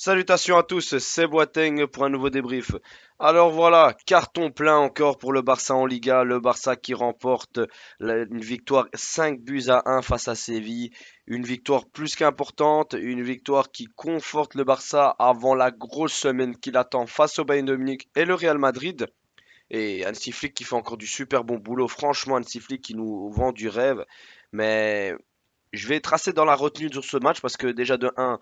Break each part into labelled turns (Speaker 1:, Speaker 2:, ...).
Speaker 1: Salutations à tous, c'est Boateng pour un nouveau débrief. Alors voilà, carton plein encore pour le Barça en Liga, le Barça qui remporte une victoire 5 buts à 1 face à Séville, une victoire plus qu'importante, une victoire qui conforte le Barça avant la grosse semaine qui l'attend face au Bayern de Munich et le Real Madrid. Et Hansi Flick qui fait encore du super bon boulot, franchement Hansi Flick qui nous vend du rêve, mais je vais tracer dans la retenue sur ce match parce que déjà de 1,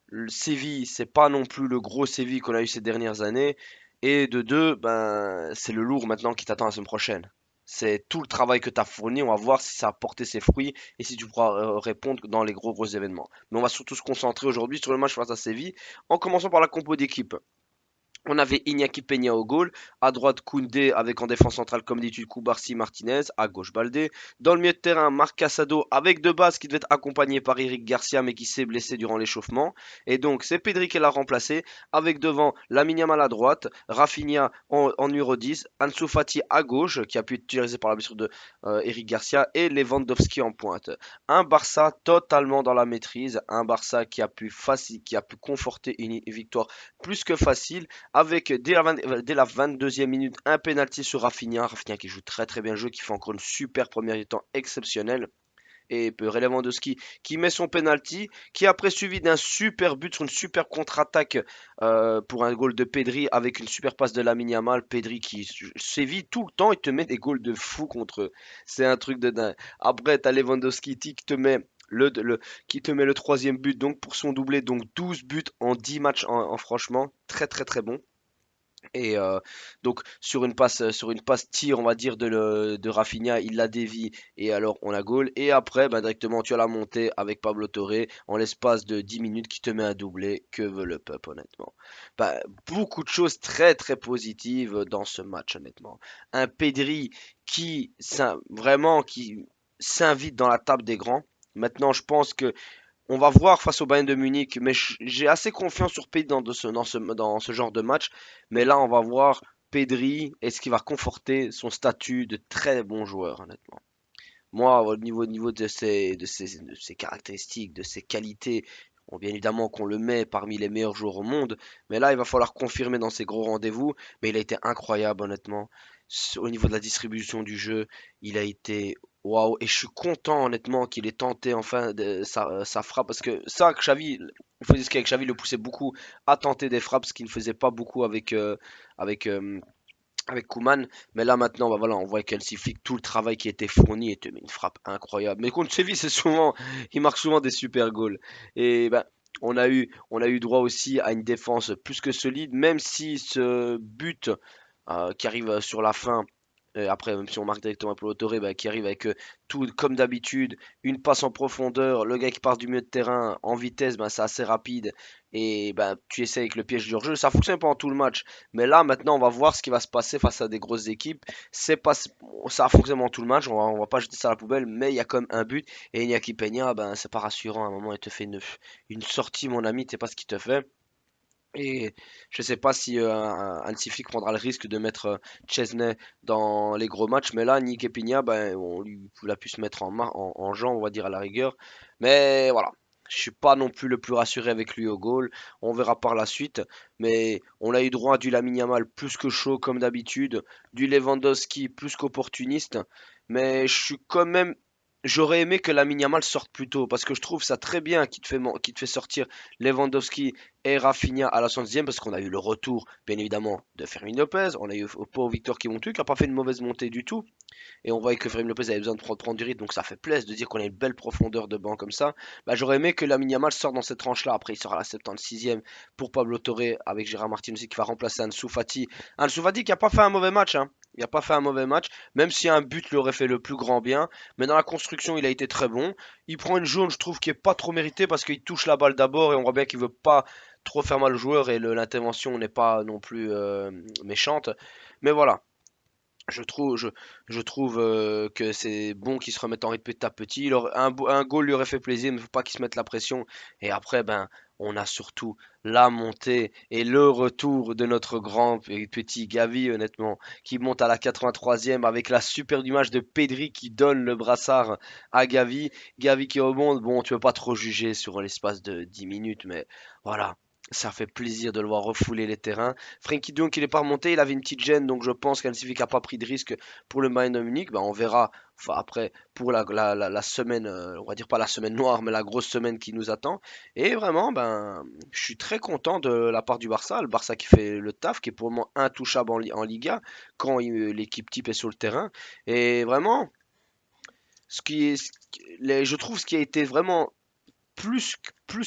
Speaker 1: le Séville, c'est pas non plus le gros Séville qu'on a eu ces dernières années. Et de deux, ben, c'est le lourd maintenant qui t'attend la semaine prochaine. C'est tout le travail que tu as fourni. On va voir si ça a porté ses fruits et si tu pourras répondre dans les gros événements. Mais on va surtout se concentrer aujourd'hui sur le match face à Séville, en commençant par la compo d'équipe. On avait Iñaki Peña au goal, à droite Koundé avec en défense centrale comme d'habitude Koubarsi Martinez, à gauche Baldé. Dans le milieu de terrain, Marc Casado avec de base qui devait être accompagné par Eric Garcia mais qui s'est blessé durant l'échauffement. Et donc c'est Pedri qui l'a remplacé avec devant Lamine Yamal à droite, Rafinha en numéro 10, Ansu Fati à gauche qui a pu être utilisé par la blessure de Eric Garcia et Lewandowski en pointe. Un Barça totalement dans la maîtrise, un Barça qui a pu conforter une victoire plus que facile avec dès la 22e minute un penalty sur Rafinha. Rafinha qui joue très bien le jeu, qui fait encore une super première mi-temps exceptionnelle. Et Lewandowski qui met son penalty, qui après suivi d'un super but sur une super contre-attaque pour un goal de Pedri avec une super passe de Lamine Yamal. Pedri qui sévit tout le temps et te met des goals de fou contre eux. C'est un truc de dingue. Après, t'as Lewandowski qui te met qui te met le troisième but donc pour son doublé, donc 12 buts en 10 matchs en franchement très bon. Et donc sur une passe tir, on va dire de Rafinha, il la dévie et alors on la goal. Et après, bah, directement tu as la montée avec Pablo Torre en l'espace de 10 minutes qui te met un doublé. Que veut le peuple honnêtement? Bah, beaucoup de choses très positives dans ce match honnêtement. Un Pedri vraiment qui s'invite dans la table des grands. Maintenant, je pense que on va voir face au Bayern de Munich, mais j'ai assez confiance sur Pedri dans ce genre de match. Mais là, on va voir Pedri, est-ce qu'il va conforter son statut de très bon joueur, honnêtement. Moi, au niveau de ses caractéristiques, de ses qualités, bon, bien évidemment qu'on le met parmi les meilleurs joueurs au monde, mais là, il va falloir confirmer dans ses gros rendez-vous. Mais il a été incroyable, honnêtement. Au niveau de la distribution du jeu, il a été waouh. Et je suis content, honnêtement, qu'il ait tenté enfin sa frappe, parce que ça, Xavi, il faut dire qu'avec Xavi, il le poussait beaucoup à tenter des frappes, ce qu'il ne faisait pas beaucoup avec, avec Koeman. Mais là maintenant, bah voilà, on voit qu'elle Flick, tout le travail qui a été fourni et une frappe incroyable. Mais contre Séville, il marque souvent des super goals. Et ben, on a eu droit aussi à une défense plus que solide, même si ce but qui arrive sur la fin. Après, même si on marque directement pour Torre, bah, qui arrive avec tout comme d'habitude, une passe en profondeur, le gars qui part du milieu de terrain en vitesse, bah, c'est assez rapide et bah, tu essaies avec le piège du hors-jeu. Ça fonctionne pendant tout le match, mais là maintenant on va voir ce qui va se passer face à des grosses équipes. C'est pas, Ça a fonctionné pendant tout le match, on va pas jeter ça à la poubelle, mais il y a quand même un but et Iñaki Peña, ben c'est pas rassurant. À un moment, il te fait une sortie, mon ami, tu sais pas ce qu'il te fait. Et je ne sais pas si Hansi Flick prendra le risque de mettre Chesney dans les gros matchs, mais là, Nick Pina, ben, il a pu se mettre en jambe, on va dire à la rigueur. Mais voilà, je suis pas non plus le plus rassuré avec lui au goal. On verra par la suite. Mais on a eu droit à du Lamine Yamal plus que chaud comme d'habitude, du Lewandowski plus qu'opportuniste. Mais je suis quand même J'aurais aimé que Lamine Yamal sorte plus tôt parce que je trouve ça très bien qu'il te fait sortir Lewandowski et Rafinha à la 70e parce qu'on a eu le retour, bien évidemment, de Fermin Lopez. On a eu Pau Victor qui monte, qui n'a pas fait une mauvaise montée du tout. Et on voyait que Fermin Lopez avait besoin de prendre du rythme, donc ça fait plaisir de dire qu'on a une belle profondeur de banc comme ça. Bah, j'aurais aimé que Lamine Yamal sorte dans cette tranche-là. Après, il sera à la 76e pour Pablo Torre avec Gérard Martin aussi qui va remplacer Ansu Fati. Ansu Fati qui n'a pas fait un mauvais match, hein. Il n'a pas fait un mauvais match, même si un but lui aurait fait le plus grand bien. Mais dans la construction, il a été très bon. Il prend une jaune, je trouve, qui est pas trop méritée parce qu'il touche la balle d'abord et on voit bien qu'il veut pas trop faire mal au joueur et l'intervention n'est pas non plus méchante. Mais voilà, je trouve, je, je trouve que c'est bon qu'il se remette en rythme petit à petit. Un goal lui aurait fait plaisir, mais il ne faut pas qu'il se mette la pression. Et après, ben, on a surtout la montée et le retour de notre grand petit Gavi, honnêtement, qui monte à la 83e avec la super image de Pedri qui donne le brassard à Gavi. Gavi qui remonte, bon, tu peux pas trop juger sur l'espace de 10 minutes, mais voilà. Ça fait plaisir de le voir refouler les terrains. Frenkie de Jong, il n'est pas remonté, il avait une petite gêne, donc je pense qu'Hansi n'a pas pris de risque pour le Bayern de Munich. Ben, on verra enfin, après pour la semaine, on va dire pas la semaine noire, mais la grosse semaine qui nous attend. Et vraiment, ben, je suis très content de la part du Barça. Le Barça qui fait le taf, qui est pour le moment intouchable en Liga quand l'équipe type est sur le terrain. Et vraiment, je trouve ce qui a été vraiment plus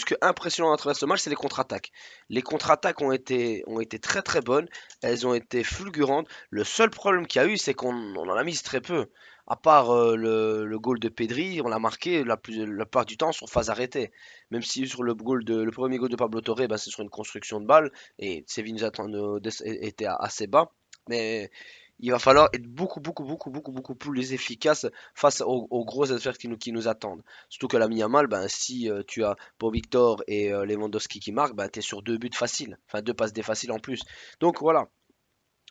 Speaker 1: que impressionnant à travers ce match, c'est les contre-attaques. Les contre-attaques ont été très très bonnes, elles ont été fulgurantes. Le seul problème qu'il y a eu, c'est qu'on en a mis très peu. À part le goal de Pedri, on l'a marqué la part du temps sur phase arrêtée. Même si sur le premier goal de Pablo Torre, ben, c'est sur une construction de balle et Séville nous était assez bas. Mais il va falloir être beaucoup plus efficace face aux gros adversaires qui nous attendent. Surtout que la Yamal, ben, si tu as pour Victor et Lewandowski qui marquent, ben, tu es sur deux buts faciles, enfin deux passes des faciles en plus. Donc voilà,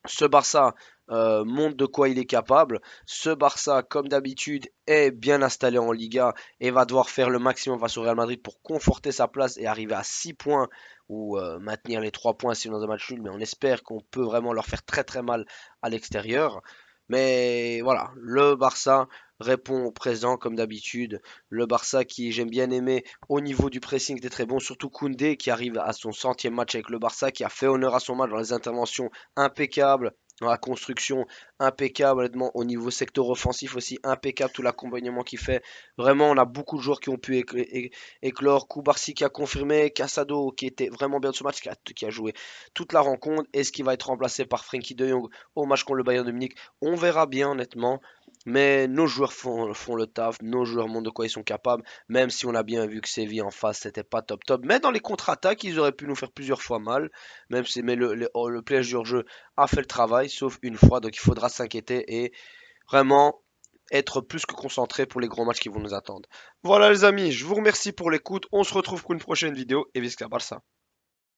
Speaker 1: ce Barça montre de quoi il est capable. Ce Barça, comme d'habitude, est bien installé en Liga et va devoir faire le maximum face au Real Madrid pour conforter sa place et arriver à 6 points ou maintenir les 3 points si on est dans un match nul. Mais on espère qu'on peut vraiment leur faire très très mal à l'extérieur. Mais voilà, le Barça répond au présent comme d'habitude. Le Barça qui, j'aime bien aimer, au niveau du pressing était très bon. Surtout Koundé qui arrive à son centième match avec le Barça, qui a fait honneur à son match dans les interventions impeccables, dans la construction impeccable, honnêtement, au niveau secteur offensif aussi impeccable, tout l'accompagnement qu'il fait. Vraiment, on a beaucoup de joueurs qui ont pu éclore. Koubarsi qui a confirmé, Casado qui était vraiment bien de ce match, qui a joué toute la rencontre. Est-ce qu'il va être remplacé par Frenkie de Jong au match contre le Bayern de Munich? On verra bien, honnêtement. Mais nos joueurs font le taf, nos joueurs montrent de quoi ils sont capables, même si on a bien vu que Séville en face, c'était pas top top. Mais dans les contre-attaques, ils auraient pu nous faire plusieurs fois mal, même si mais le piège du jeu a fait le travail, sauf une fois, donc il faudra s'inquiéter et vraiment être plus que concentré pour les gros matchs qui vont nous attendre. Voilà les amis, je vous remercie pour l'écoute, on se retrouve pour une prochaine vidéo et visca Barça.